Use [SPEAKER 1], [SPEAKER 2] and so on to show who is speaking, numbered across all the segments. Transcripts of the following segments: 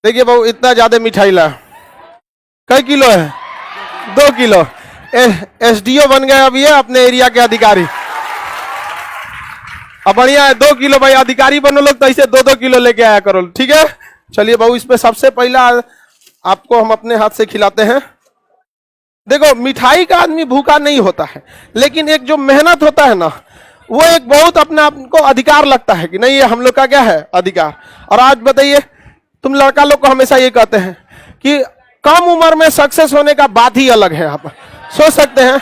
[SPEAKER 1] देखिए बहू, इतना ज्यादा मिठाई ला, कई किलो है? 2 किलो। एसडीओ बन गए अभी है अपने एरिया के अधिकारी। अब बढ़िया है, 2 किलो भाई, अधिकारी बनो लोग तो ऐसे 2-2 किलो लेके आया करो, ठीक है। चलिए बहू, इसमें सबसे पहला आपको हम अपने हाथ से खिलाते हैं। देखो, मिठाई का आदमी भूखा नहीं होता है, लेकिन एक जो मेहनत होता है ना, वो एक बहुत अपने आप को अधिकार लगता है कि नहीं, ये हम लोग का क्या है, अधिकार। और आज बताइए, तुम लड़का लोग को हमेशा ये कहते हैं कि कम उम्र में सक्सेस होने का बात ही अलग है। आप सोच सकते हैं,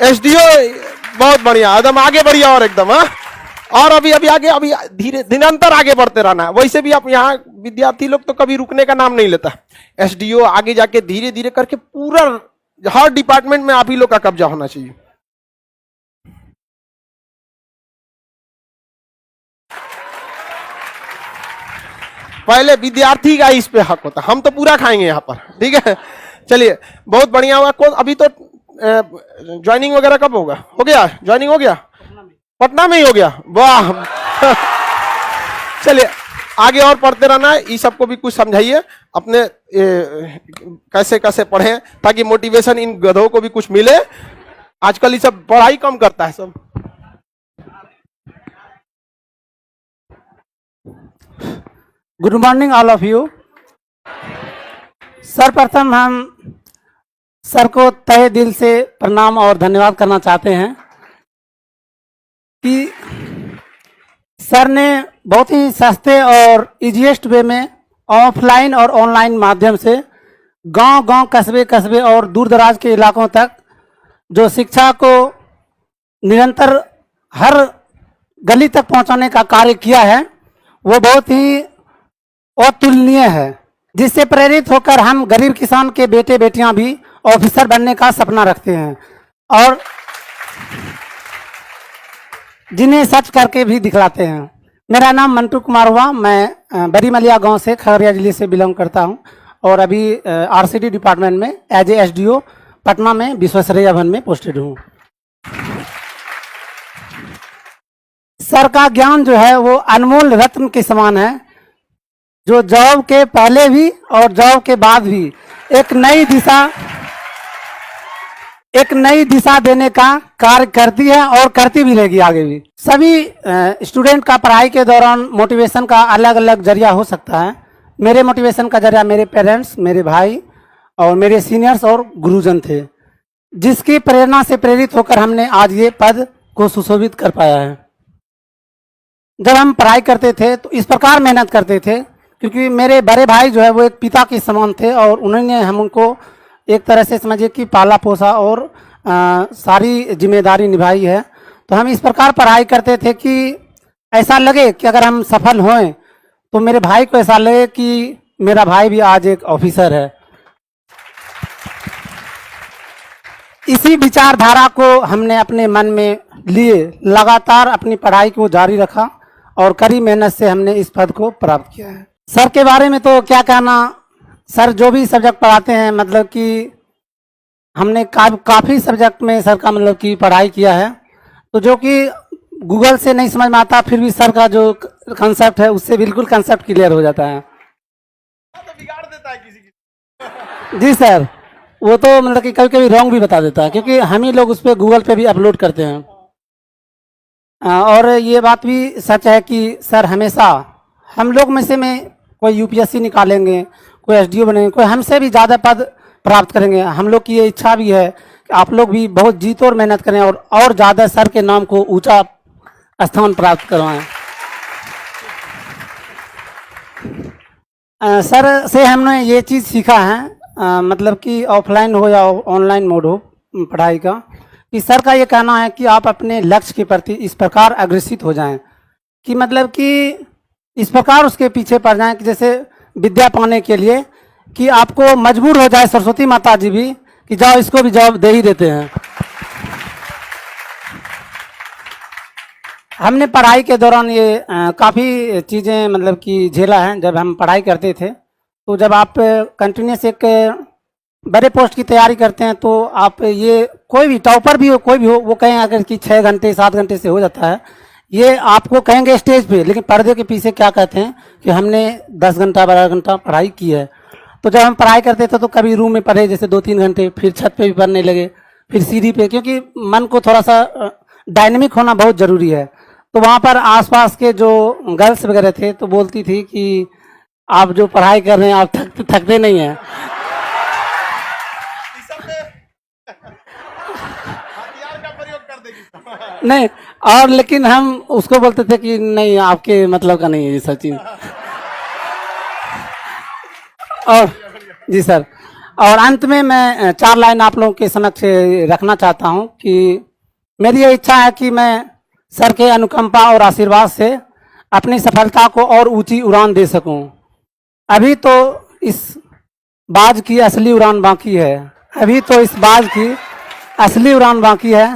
[SPEAKER 1] एसडीओ बहुत बढ़िया, एकदम आगे बढ़िया, और एकदम हाँ। और अभी अभी आगे, अभी धीरे निरंतर आगे बढ़ते रहना है। वैसे भी आप यहाँ विद्यार्थी लोग तो कभी रुकने का नाम नहीं लेता। एसडीओ आगे जाके धीरे धीरे करके पूरा हर डिपार्टमेंट में आप ही लोग का कब्जा होना चाहिए। पहले विद्यार्थी का इस पे हक होता, हम तो पूरा खाएंगे यहाँ पर, ठीक है। चलिए, बहुत बढ़िया हुआ। कौन अभी तो ज्वाइनिंग वगैरह कब होगा? हो गया ज्वाइनिंग, हो गया पटना में ही हो गया, वाह। चलिए आगे और पढ़ते रहना है। इस सबको भी कुछ समझाइए अपने, कैसे कैसे पढ़ें ताकि मोटिवेशन इन गधों को भी कुछ मिले। आजकल ये सब पढ़ाई कम करता है सब।
[SPEAKER 2] Good morning all of you. सर्वप्रथम हम सर को तहे दिल से प्रणाम और धन्यवाद करना चाहते हैं कि सर ने बहुत ही सस्ते और इजीएस्ट वे में ऑफलाइन और ऑनलाइन माध्यम से गांव-गांव, कस्बे और दूर दराज के इलाकों तक जो शिक्षा को निरंतर हर गली तक पहुंचाने का कार्य किया है, वो बहुत ही अतुलनीय है, जिससे प्रेरित होकर हम गरीब किसान के बेटे बेटियां भी ऑफिसर बनने का सपना रखते हैं और जिन्हें सच करके भी दिखलाते हैं। मेरा नाम मंटू कुमार हुआ, मैं बड़ी मलिया गांव से खगड़िया जिले से बिलोंग करता हूं और अभी आरसीडी डिपार्टमेंट में एज ए एसडीओ पटना में विश्वेश्वरैया भवन में पोस्टेड हूं। सर का ज्ञान जो है वो अनमोल रत्न के समान है, जो जॉब के पहले भी और जॉब के बाद भी एक नई दिशा देने का कार्य करती है और करती भी रहेगी आगे भी। सभी स्टूडेंट का पढ़ाई के दौरान मोटिवेशन का अलग अलग जरिया हो सकता है। मेरे मोटिवेशन का जरिया मेरे पेरेंट्स, मेरे भाई और मेरे सीनियर्स और गुरुजन थे, जिसकी प्रेरणा से प्रेरित होकर हमने आज ये पद को सुशोभित कर पाया है। जब हम पढ़ाई करते थे तो इस प्रकार मेहनत करते थे, क्योंकि मेरे बड़े भाई जो है वो एक पिता के समान थे और उन्होंने हमको एक तरह से समझिए कि पाला पोसा और सारी जिम्मेदारी निभाई है। तो हम इस प्रकार पढ़ाई करते थे कि ऐसा लगे कि अगर हम सफल हों तो मेरे भाई को ऐसा लगे कि मेरा भाई भी आज एक ऑफिसर है। इसी विचारधारा को हमने अपने मन में लिए लगातार अपनी पढ़ाई को जारी रखा और कड़ी मेहनत से हमने इस पद को प्राप्त किया है। सर के बारे में तो क्या कहना, सर जो भी सब्जेक्ट पढ़ाते हैं, मतलब कि हमने काफ़ी सब्जेक्ट में सर का मतलब कि पढ़ाई किया है, तो जो कि गूगल से नहीं समझ में आता, फिर भी सर का जो कंसेप्ट है उससे बिल्कुल कंसेप्ट क्लियर हो जाता है।
[SPEAKER 1] तो बिगाड़ देता है किसी की।
[SPEAKER 2] जी सर, वो तो मतलब कि कभी कभी रॉन्ग भी बता देता है, क्योंकि हम ही लोग उस पर गूगल पे भी अपलोड करते हैं। और ये बात भी सच है कि सर हमेशा हम लोग में से कोई यूपीएससी निकालेंगे, कोई एसडीओ बनेंगे, कोई हमसे भी ज़्यादा पद प्राप्त करेंगे। हम लोग की ये इच्छा भी है कि आप लोग भी बहुत जी तोड़ मेहनत करें और ज़्यादा सर के नाम को ऊंचा स्थान प्राप्त करवाएं। सर से हमने ये चीज़ सीखा है, मतलब कि ऑफलाइन हो या ऑनलाइन मोड हो पढ़ाई का, कि सर का ये कहना है कि आप अपने लक्ष्य के प्रति इस प्रकार अग्रसित हो जाएं कि मतलब कि इस प्रकार उसके पीछे पड़ जाएं कि जैसे विद्या पाने के लिए कि आपको मजबूर हो जाए सरस्वती माता जी भी कि जाओ इसको भी जवाब दे ही देते हैं। हमने पढ़ाई के दौरान ये काफ़ी चीज़ें मतलब कि झेला है। जब हम पढ़ाई करते थे तो जब आप कंटिन्यूस एक बड़े पोस्ट की तैयारी करते हैं तो आप ये कोई भी टॉपर भी हो, कोई भी हो, वो कहें अगर कि 6 घंटे 7 घंटे से हो जाता है, ये आपको कहेंगे स्टेज पे, लेकिन पर्दे के पीछे क्या कहते हैं कि हमने 10 घंटा 12 घंटा पढ़ाई की है। तो जब हम पढ़ाई करते थे तो कभी रूम में पढ़े जैसे 2-3 घंटे, फिर छत पे भी पढ़ने लगे, फिर सीढ़ी पे, क्योंकि मन को थोड़ा सा डायनेमिक होना बहुत ज़रूरी है। तो वहाँ पर आसपास के जो गर्ल्स वगैरह थे तो बोलती थी कि आप जो पढ़ाई कर रहे हैं आप थकते नहीं हैं। नहीं, और लेकिन हम उसको बोलते थे कि नहीं आपके मतलब का नहीं है ये सब चीज। और जी सर, और अंत में मैं 4 लाइन आप लोगों के समक्ष रखना चाहता हूं कि मेरी ये इच्छा है कि मैं सर के अनुकंपा और आशीर्वाद से अपनी सफलता को और ऊंची उड़ान दे सकूं। अभी तो इस बाज की असली उड़ान बाकी है, अभी तो इस बाज की असली उड़ान बाकी है,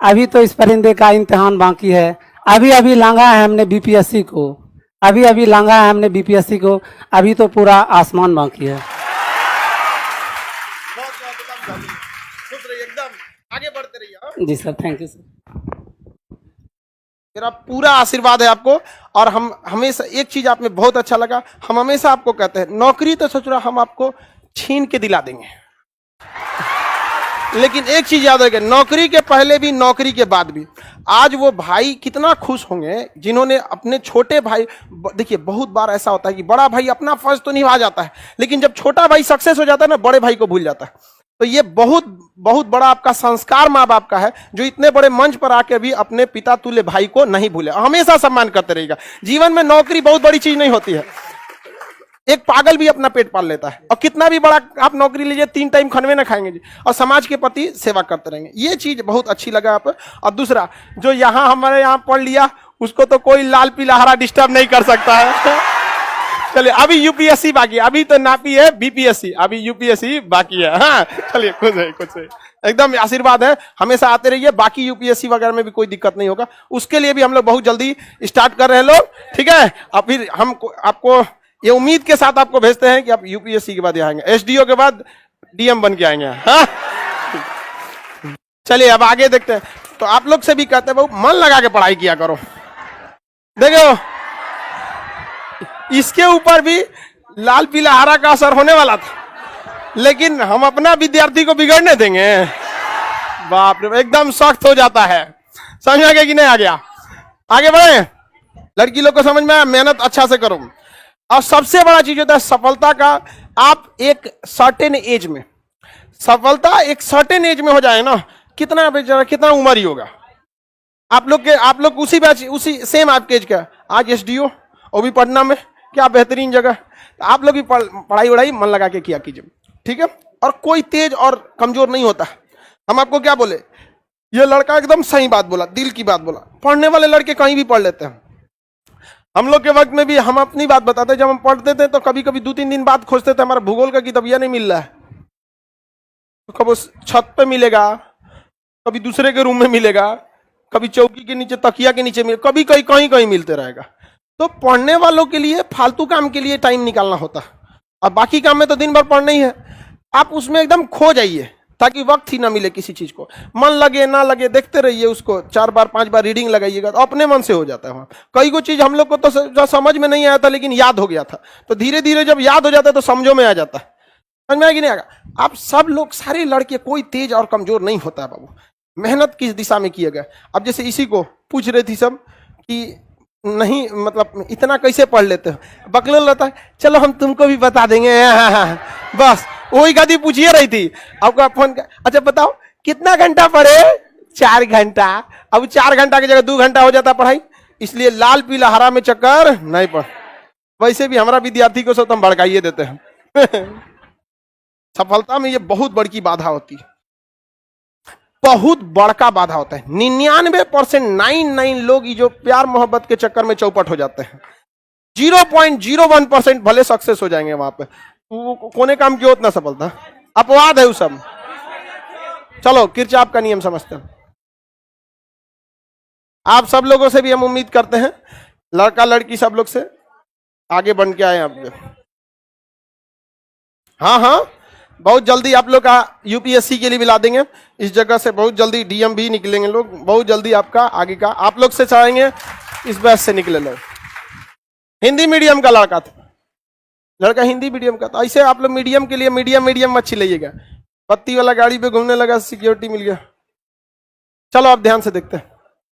[SPEAKER 2] अभी तो इस परिंदे का इम्तिहान बाकी है। अभी अभी लांघा है हमने बीपीएससी को, अभी अभी लांघा है हमने बीपीएससी को, अभी तो पूरा आसमान बाकी है।
[SPEAKER 1] एकदम आगे बढ़ते रहिए।
[SPEAKER 2] जी सर, थैंक यू सर।
[SPEAKER 1] मेरा पूरा आशीर्वाद है आपको। और हम हमेशा एक चीज आप में बहुत अच्छा लगा, हम हमेशा आपको कहते हैं नौकरी तो सोच रहा हम आपको छीन के दिला देंगे, लेकिन एक चीज याद रखें, नौकरी के पहले भी नौकरी के बाद भी। आज वो भाई कितना खुश होंगे जिन्होंने अपने छोटे भाई, देखिए बहुत बार ऐसा होता है कि बड़ा भाई अपना फर्ज तो निभा जाता है, लेकिन जब छोटा भाई सक्सेस हो जाता है ना, बड़े भाई को भूल जाता है। तो ये बहुत बहुत बड़ा आपका संस्कार माँ बाप का है, जो इतने बड़े मंच पर आके भी अपने पिता तुल्य भाई को नहीं भूले, हमेशा सम्मान करते रहेगा। जीवन में नौकरी बहुत बड़ी चीज नहीं होती है, एक पागल भी अपना पेट पाल लेता है, और कितना भी बड़ा आप नौकरी लीजिए 3 टाइम खनवे ना खाएंगे जी, और समाज के प्रति सेवा करते रहेंगे। ये चीज बहुत अच्छी लगा आप। और दूसरा, जो यहाँ हमारे यहाँ पढ़ लिया उसको तो कोई लाल पीला हरा डिस्टर्ब नहीं कर सकता है। चलिए, अभी यूपीएससी बाकी है, अभी तो नापी है बीपीएससी, अभी यूपीएससी बाकी है। हाँ चलिए, कुछ है एकदम आशीर्वाद है, हमेशा आते रहिए। बाकी यूपीएससी वगैरह में भी कोई दिक्कत नहीं होगा, उसके लिए भी हम लोग बहुत जल्दी स्टार्ट कर रहे हैं लोग, ठीक है। अब फिर हम आपको ये उम्मीद के साथ आपको भेजते हैं कि आप यूपीएससी के बाद आएंगे, एसडीओ के बाद डीएम बन के आएंगे। हाँ चलिए, अब आगे देखते हैं। तो आप लोग से भी कहते हैं बहु मन लगा के पढ़ाई किया करो। देखो, इसके ऊपर भी लाल पीला हरा का असर होने वाला था, लेकिन हम अपना विद्यार्थी को बिगड़ने देंगे? बाप रे, एकदम सख्त हो जाता है। समझ आ गया कि नहीं आ गया? आगे बढ़े। लड़की लोग को समझ में आया, मेहनत अच्छा से करो। और सबसे बड़ा चीज होता है सफलता का, आप एक सर्टेन एज में, सफलता एक सर्टेन एज में हो जाए ना, कितना उम्र ही होगा आप लोग उसी बैच, उसी सेम आपके एज का, आज एसडीओ वो भी पढ़ना में, क्या बेहतरीन जगह। तो आप लोग भी पढ़ाई वढ़ाई मन लगा के किया कीजिए, ठीक है। और कोई तेज और कमजोर नहीं होता। हम आपको क्या बोले, ये लड़का एकदम सही बात बोला, दिल की बात बोला। पढ़ने वाले लड़के कहीं भी पढ़ लेते हैं। हम लोग के वक्त में भी हम अपनी बात बताते, जब हम पढ़ते थे तो कभी कभी 2-3 दिन बाद खोजते थे, हमारा भूगोल का किताब यह नहीं मिल रहा है, तो कभी छत पे मिलेगा, कभी दूसरे के रूम में मिलेगा, कभी चौकी के नीचे, तकिया के नीचे मिलेगा, कभी कहीं कहीं मिलते रहेगा। तो पढ़ने वालों के लिए फालतू काम के लिए टाइम निकालना होता, और बाकी काम में तो दिन भर पढ़ना ही है। आप उसमें एकदम खो जाइए, ताकि वक्त ही ना मिले किसी चीज को। मन लगे ना लगे देखते रहिए उसको, 4 बार 5 बार रीडिंग लगाइएगा तो अपने मन से हो जाता है। वहां कई को चीज हम लोग को तो समझ में नहीं आया था, लेकिन याद हो गया था। तो धीरे धीरे जब याद हो जाता है तो समझो में आ जाता है। समझ में आया कि नहीं आएगा? आप सब लोग, सारे लड़के, कोई तेज और कमजोर नहीं होता है बाबू। मेहनत किस दिशा में किया गया। अब जैसे इसी को पूछ रही थी सब कि नहीं मतलब इतना कैसे पढ़ लेते हो, बकलोल रहता है, चलो हम तुमको भी बता देंगे। हाँ, बस वही गादी पूछिए रही थी आपका फोन का। अच्छा बताओ कितना घंटा पढ़े? 4 घंटा। अब 4 घंटा की जगह 2 घंटा हो जाता पढ़ाई। इसलिए लाल पीला हरा में चक्कर नहीं पड़। वैसे भी हमारा विद्यार्थी को सब हम भड़काइए देते हैं। सफलता में ये बहुत बड़ी बाधा होती है, बहुत बड़का बाधा होता है। 99% लोग जो प्यार मोहब्बत के चक्कर में चौपट हो जाते हैं। 0.01% भले सक्सेस हो जाएंगे वहां पे, कोने काम की उतना सफलता अपवाद है। उस सब चलो किरचाप का नियम समझते हैं। आप सब लोगों से भी हम उम्मीद करते हैं, लड़का लड़की सब लोग से आगे बन के आए आप। हाँ, बहुत जल्दी आप लोग का यूपीएससी के लिए भी ला देंगे। इस जगह से बहुत जल्दी डीएम भी निकलेंगे लोग, बहुत जल्दी आपका आगे का आप लोग से चाहेंगे इस बैच से निकले लोग। हिंदी मीडियम का लड़का था, लड़का हिंदी मीडियम का था। ऐसे आप लोग मीडियम के लिए मीडियम मच्छी लीजिएगा। पत्ती वाला गाड़ी पे घूमने लगा, सिक्योरिटी मिल गया। चलो आप ध्यान से देखते हैं।